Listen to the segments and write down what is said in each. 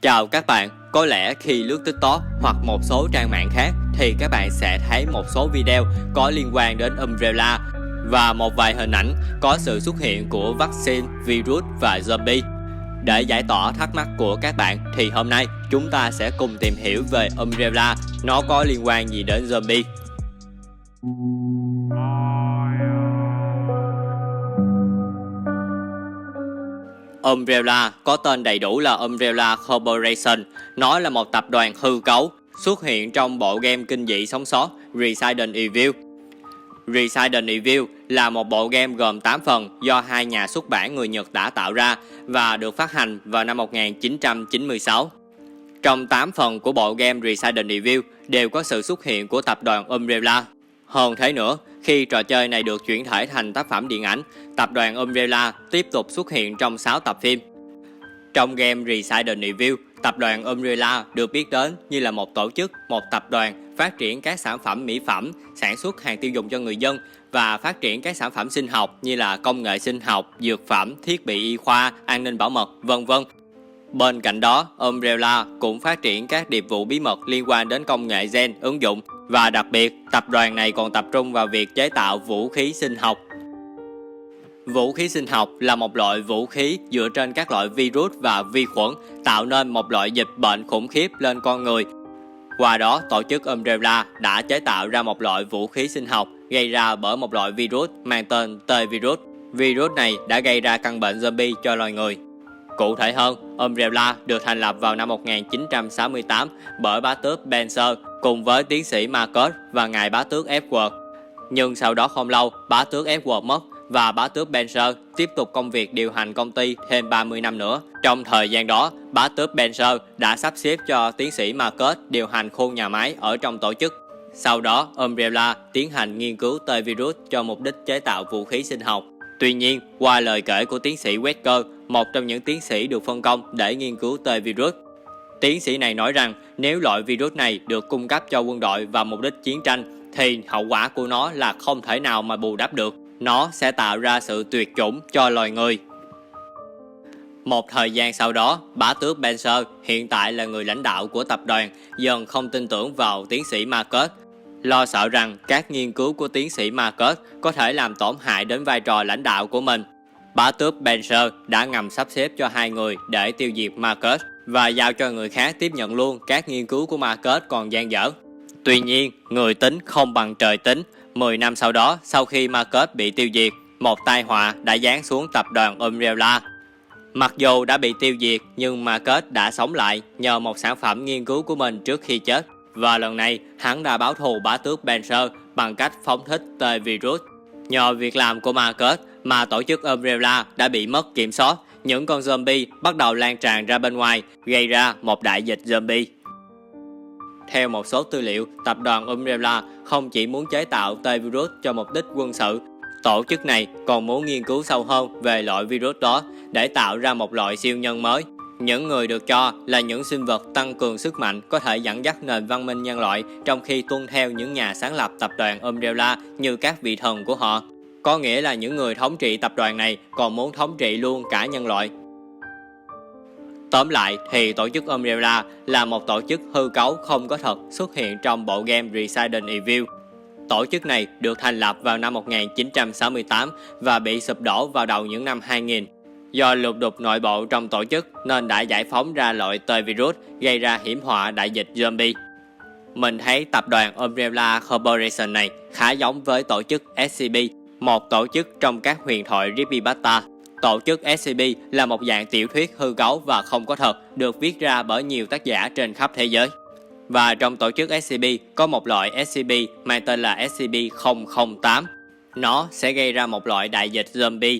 Chào các bạn, có lẽ khi lướt TikTok hoặc một số trang mạng khác thì các bạn sẽ thấy một số video có liên quan đến Umbrella và một vài hình ảnh có sự xuất hiện của vaccine, virus và zombie. Để giải tỏa thắc mắc của các bạn thì hôm nay chúng ta sẽ cùng tìm hiểu về Umbrella, nó có liên quan gì đến zombie. Umbrella có tên đầy đủ là Umbrella Corporation. Nó là một tập đoàn hư cấu xuất hiện trong bộ game kinh dị sống sót Resident Evil. Resident Evil là một bộ game gồm 8 phần do hai nhà xuất bản người Nhật đã tạo ra và được phát hành vào năm 1996. Trong 8 phần của bộ game Resident Evil đều có sự xuất hiện của tập đoàn Umbrella. Hơn thế nữa, khi trò chơi này được chuyển thể thành tác phẩm điện ảnh, tập đoàn Umbrella tiếp tục xuất hiện trong 6 tập phim. Trong game Resident Evil, tập đoàn Umbrella được biết đến như là một tổ chức, một tập đoàn phát triển các sản phẩm mỹ phẩm, sản xuất hàng tiêu dùng cho người dân và phát triển các sản phẩm sinh học như là công nghệ sinh học, dược phẩm, thiết bị y khoa, an ninh bảo mật, vân vân. Bên cạnh đó, Umbrella cũng phát triển các điệp vụ bí mật liên quan đến công nghệ gen ứng dụng và đặc biệt, tập đoàn này còn tập trung vào việc chế tạo vũ khí sinh học. Vũ khí sinh học là một loại vũ khí dựa trên các loại virus và vi khuẩn tạo nên một loại dịch bệnh khủng khiếp lên con người. Qua đó, tổ chức Umbrella đã chế tạo ra một loại vũ khí sinh học gây ra bởi một loại virus mang tên T-virus. Virus này đã gây ra căn bệnh zombie cho loài người. Cụ thể hơn, Umbrella được thành lập vào năm 1968 bởi bá tước Benzer cùng với tiến sĩ Marcus và ngài bá tước Edward. Nhưng sau đó không lâu, bá tước Edward mất và bá tước Benzer tiếp tục công việc điều hành công ty thêm 30 năm nữa. Trong thời gian đó, bá tước Benzer đã sắp xếp cho tiến sĩ Marcus điều hành khu nhà máy ở trong tổ chức. Sau đó, Umbrella tiến hành nghiên cứu T-virus cho mục đích chế tạo vũ khí sinh học. Tuy nhiên, qua lời kể của tiến sĩ Wesker, một trong những tiến sĩ được phân công để nghiên cứu T-virus, tiến sĩ này nói rằng nếu loại virus này được cung cấp cho quân đội vào mục đích chiến tranh thì hậu quả của nó là không thể nào mà bù đắp được. Nó sẽ tạo ra sự tuyệt chủng cho loài người. Một thời gian sau đó, bá tước Benzer hiện tại là người lãnh đạo của tập đoàn dần không tin tưởng vào tiến sĩ Marcus, lo sợ rằng các nghiên cứu của tiến sĩ Marcus có thể làm tổn hại đến vai trò lãnh đạo của mình. Bá tước Benzer đã ngầm sắp xếp cho hai người để tiêu diệt Marcus và giao cho người khác tiếp nhận luôn các nghiên cứu của Marcus còn dang dở. Tuy nhiên, người tính không bằng trời tính. 10 năm sau đó, sau khi Marcus bị tiêu diệt, một tai họa đã giáng xuống tập đoàn Umbrella. Mặc dù đã bị tiêu diệt, nhưng Marcus đã sống lại nhờ một sản phẩm nghiên cứu của mình trước khi chết. Và lần này, hắn đã báo thù bá tước Benzer bằng cách phóng thích T-virus. Nhờ việc làm của Marcus mà tổ chức Umbrella đã bị mất kiểm soát. Những con zombie bắt đầu lan tràn ra bên ngoài, gây ra một đại dịch zombie. Theo một số tư liệu, tập đoàn Umbrella không chỉ muốn chế tạo T-virus cho mục đích quân sự, tổ chức này còn muốn nghiên cứu sâu hơn về loại virus đó để tạo ra một loại siêu nhân mới. Những người được cho là những sinh vật tăng cường sức mạnh có thể dẫn dắt nền văn minh nhân loại trong khi tuân theo những nhà sáng lập tập đoàn Umbrella như các vị thần của họ. Có nghĩa là những người thống trị tập đoàn này còn muốn thống trị luôn cả nhân loại. Tóm lại thì tổ chức Umbrella là một tổ chức hư cấu không có thật xuất hiện trong bộ game Resident Evil. Tổ chức này được thành lập vào năm 1968 và bị sụp đổ vào đầu những năm 2000. Do lục đục nội bộ trong tổ chức nên đã giải phóng ra loại T-virus gây ra hiểm họa đại dịch zombie. Mình thấy tập đoàn Umbrella Corporation này khá giống với tổ chức SCP, một tổ chức trong các huyền thoại Creepypasta. Tổ chức SCP là một dạng tiểu thuyết hư cấu và không có thật, được viết ra bởi nhiều tác giả trên khắp thế giới. Và trong tổ chức SCP có một loại SCP mang tên là SCP-008. Nó sẽ gây ra một loại đại dịch zombie.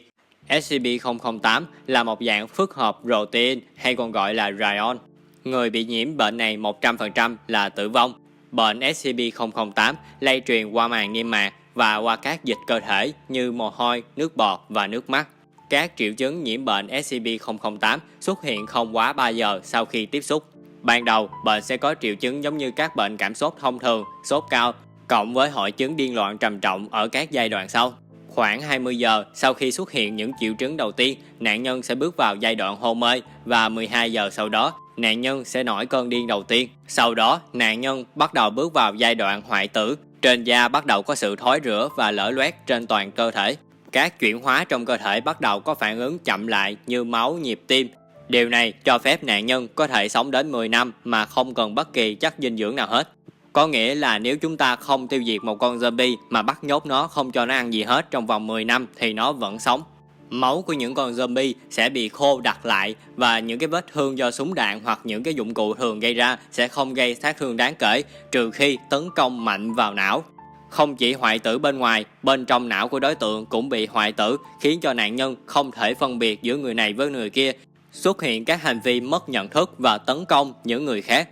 SCP-008 là một dạng phức hợp protein hay còn gọi là prion. Người bị nhiễm bệnh này 100% là tử vong. Bệnh SCP-008 lây truyền qua màng niêm mạc và qua các dịch cơ thể như mồ hôi, nước bọt và nước mắt. Các triệu chứng nhiễm bệnh SCP-008 xuất hiện không quá 3 giờ sau khi tiếp xúc. Ban đầu, bệnh sẽ có triệu chứng giống như các bệnh cảm sốt thông thường, sốt cao, cộng với hội chứng điên loạn trầm trọng ở các giai đoạn sau. Khoảng 20 giờ sau khi xuất hiện những triệu chứng đầu tiên, nạn nhân sẽ bước vào giai đoạn hôn mê và 12 giờ sau đó, nạn nhân sẽ nổi cơn điên đầu tiên. Sau đó, nạn nhân bắt đầu bước vào giai đoạn hoại tử. Trên da bắt đầu có sự thối rữa và lở loét trên toàn cơ thể. Các chuyển hóa trong cơ thể bắt đầu có phản ứng chậm lại như máu, nhịp tim. Điều này cho phép nạn nhân có thể sống đến 10 năm mà không cần bất kỳ chất dinh dưỡng nào hết. Có nghĩa là nếu chúng ta không tiêu diệt một con zombie mà bắt nhốt nó không cho nó ăn gì hết trong vòng 10 năm thì nó vẫn sống. Máu của những con zombie sẽ bị khô đặc lại và những cái vết thương do súng đạn hoặc những cái dụng cụ thường gây ra sẽ không gây sát thương đáng kể trừ khi tấn công mạnh vào não. Không chỉ hoại tử bên ngoài, bên trong não của đối tượng cũng bị hoại tử khiến cho nạn nhân không thể phân biệt giữa người này với người kia, xuất hiện các hành vi mất nhận thức và tấn công những người khác.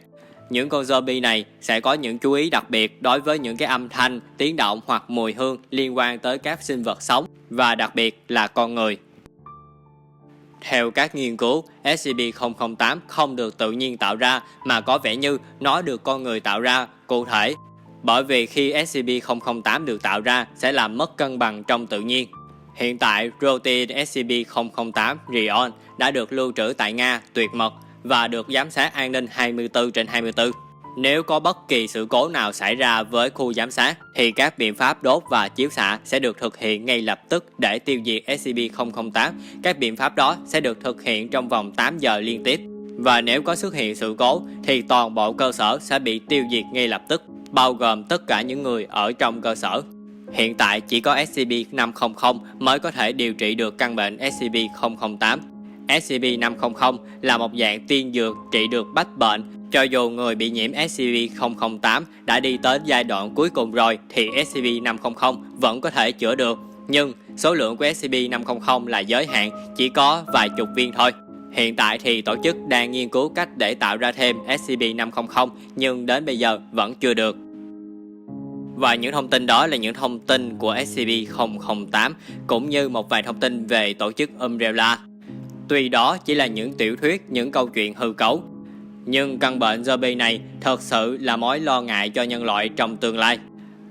Những con zombie này sẽ có những chú ý đặc biệt đối với những cái âm thanh, tiếng động hoặc mùi hương liên quan tới các sinh vật sống và đặc biệt là con người. Theo các nghiên cứu, SCP-008 không được tự nhiên tạo ra mà có vẻ như nó được con người tạo ra cụ thể. Bởi vì khi SCP-008 được tạo ra sẽ làm mất cân bằng trong tự nhiên. Hiện tại, protein SCP-008 Rion đã được lưu trữ tại Nga tuyệt mật và được giám sát an ninh 24/24. Nếu có bất kỳ sự cố nào xảy ra với khu giám sát thì các biện pháp đốt và chiếu xạ sẽ được thực hiện ngay lập tức để tiêu diệt SCP-008. Các biện pháp đó sẽ được thực hiện trong vòng 8 giờ liên tiếp. Và nếu có xuất hiện sự cố thì toàn bộ cơ sở sẽ bị tiêu diệt ngay lập tức, bao gồm tất cả những người ở trong cơ sở. Hiện tại chỉ có SCP-500 mới có thể điều trị được căn bệnh SCP-008. SCP-500 là một dạng tiên dược trị được bách bệnh. Cho dù người bị nhiễm SCP-008 đã đi tới giai đoạn cuối cùng rồi thì SCP-500 vẫn có thể chữa được. Nhưng số lượng của SCP-500 là giới hạn, chỉ có vài chục viên thôi. Hiện tại thì tổ chức đang nghiên cứu cách để tạo ra thêm SCP-500 nhưng đến bây giờ vẫn chưa được. Và những thông tin đó là những thông tin của SCP-008 cũng như một vài thông tin về tổ chức Umbrella. Tuy đó chỉ là những tiểu thuyết, những câu chuyện hư cấu, nhưng căn bệnh zombie này thật sự là mối lo ngại cho nhân loại trong tương lai.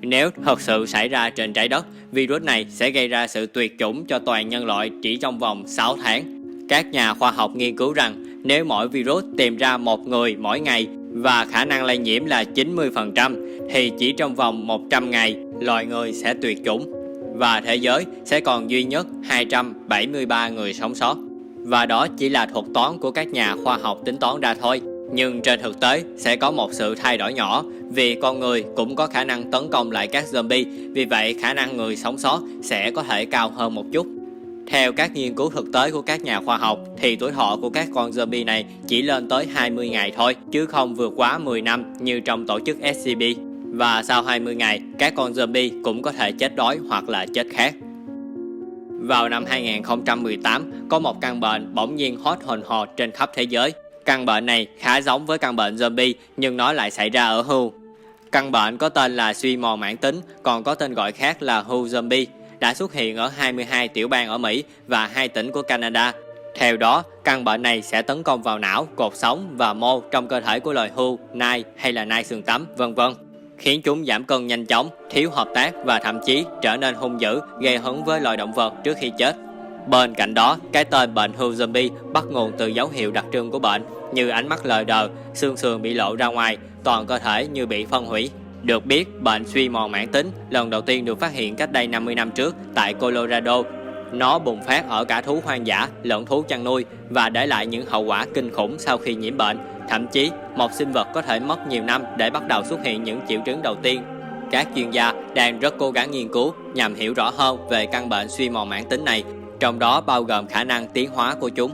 Nếu thật sự xảy ra trên trái đất, virus này sẽ gây ra sự tuyệt chủng cho toàn nhân loại chỉ trong vòng 6 tháng. Các nhà khoa học nghiên cứu rằng nếu mỗi virus tìm ra một người mỗi ngày và khả năng lây nhiễm là 90% thì chỉ trong vòng 100 ngày loài người sẽ tuyệt chủng và thế giới sẽ còn duy nhất 273 người sống sót. Và đó chỉ là thuật toán của các nhà khoa học tính toán ra thôi. Nhưng trên thực tế sẽ có một sự thay đổi nhỏ vì con người cũng có khả năng tấn công lại các zombie, vì vậy khả năng người sống sót sẽ có thể cao hơn một chút. Theo các nghiên cứu thực tế của các nhà khoa học thì tuổi thọ của các con zombie này chỉ lên tới 20 ngày thôi, chứ không vượt quá 10 năm như trong tổ chức SCP. Và sau 20 ngày, các con zombie cũng có thể chết đói hoặc là chết khát. Vào năm 2018, có một căn bệnh bỗng nhiên hot hòn hò trên khắp thế giới. Căn bệnh này khá giống với căn bệnh zombie nhưng nó lại xảy ra ở hươu. Căn bệnh có tên là suy mòn mãn tính, còn có tên gọi khác là hươu zombie, đã xuất hiện ở 22 tiểu bang ở Mỹ và 2 tỉnh của Canada. Theo đó, căn bệnh này sẽ tấn công vào não, cột sống và mô trong cơ thể của loài hươu, nai hay là nai xương tấm, vân vân, khiến chúng giảm cân nhanh chóng, thiếu hợp tác và thậm chí trở nên hung dữ, gây hấn với loài động vật trước khi chết. Bên cạnh đó, cái tên bệnh hươu zombie bắt nguồn từ dấu hiệu đặc trưng của bệnh như ánh mắt lờ đờ, xương sườn bị lộ ra ngoài, toàn cơ thể như bị phân hủy. Được biết, bệnh suy mòn mãn tính lần đầu tiên được phát hiện cách đây 50 năm trước tại Colorado. Nó bùng phát ở cả thú hoang dã lẫn thú chăn nuôi và để lại những hậu quả kinh khủng sau khi nhiễm bệnh. Thậm chí, một sinh vật có thể mất nhiều năm để bắt đầu xuất hiện những triệu chứng đầu tiên. Các chuyên gia đang rất cố gắng nghiên cứu nhằm hiểu rõ hơn về căn bệnh suy mòn mãn tính này, trong đó bao gồm khả năng tiến hóa của chúng.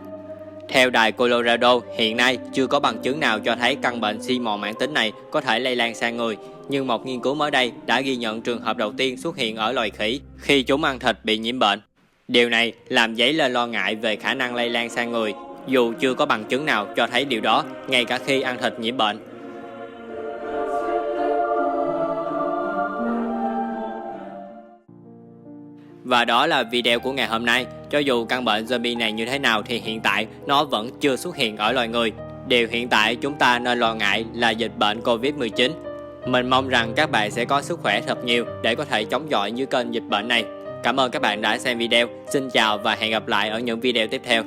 Theo đài Colorado, hiện nay chưa có bằng chứng nào cho thấy căn bệnh suy mòn mãn tính này có thể lây lan sang người, nhưng một nghiên cứu mới đây đã ghi nhận trường hợp đầu tiên xuất hiện ở loài khỉ khi chúng ăn thịt bị nhiễm bệnh. Điều này làm dấy lên lo ngại về khả năng lây lan sang người, dù chưa có bằng chứng nào cho thấy điều đó, ngay cả khi ăn thịt nhiễm bệnh. Và đó là video của ngày hôm nay. Cho dù căn bệnh zombie này như thế nào thì hiện tại nó vẫn chưa xuất hiện ở loài người. Điều hiện tại chúng ta nên lo ngại là dịch bệnh Covid-19. Mình mong rằng các bạn sẽ có sức khỏe thật nhiều để có thể chống chọi với kênh dịch bệnh này. Cảm ơn các bạn đã xem video. Xin chào và hẹn gặp lại ở những video tiếp theo.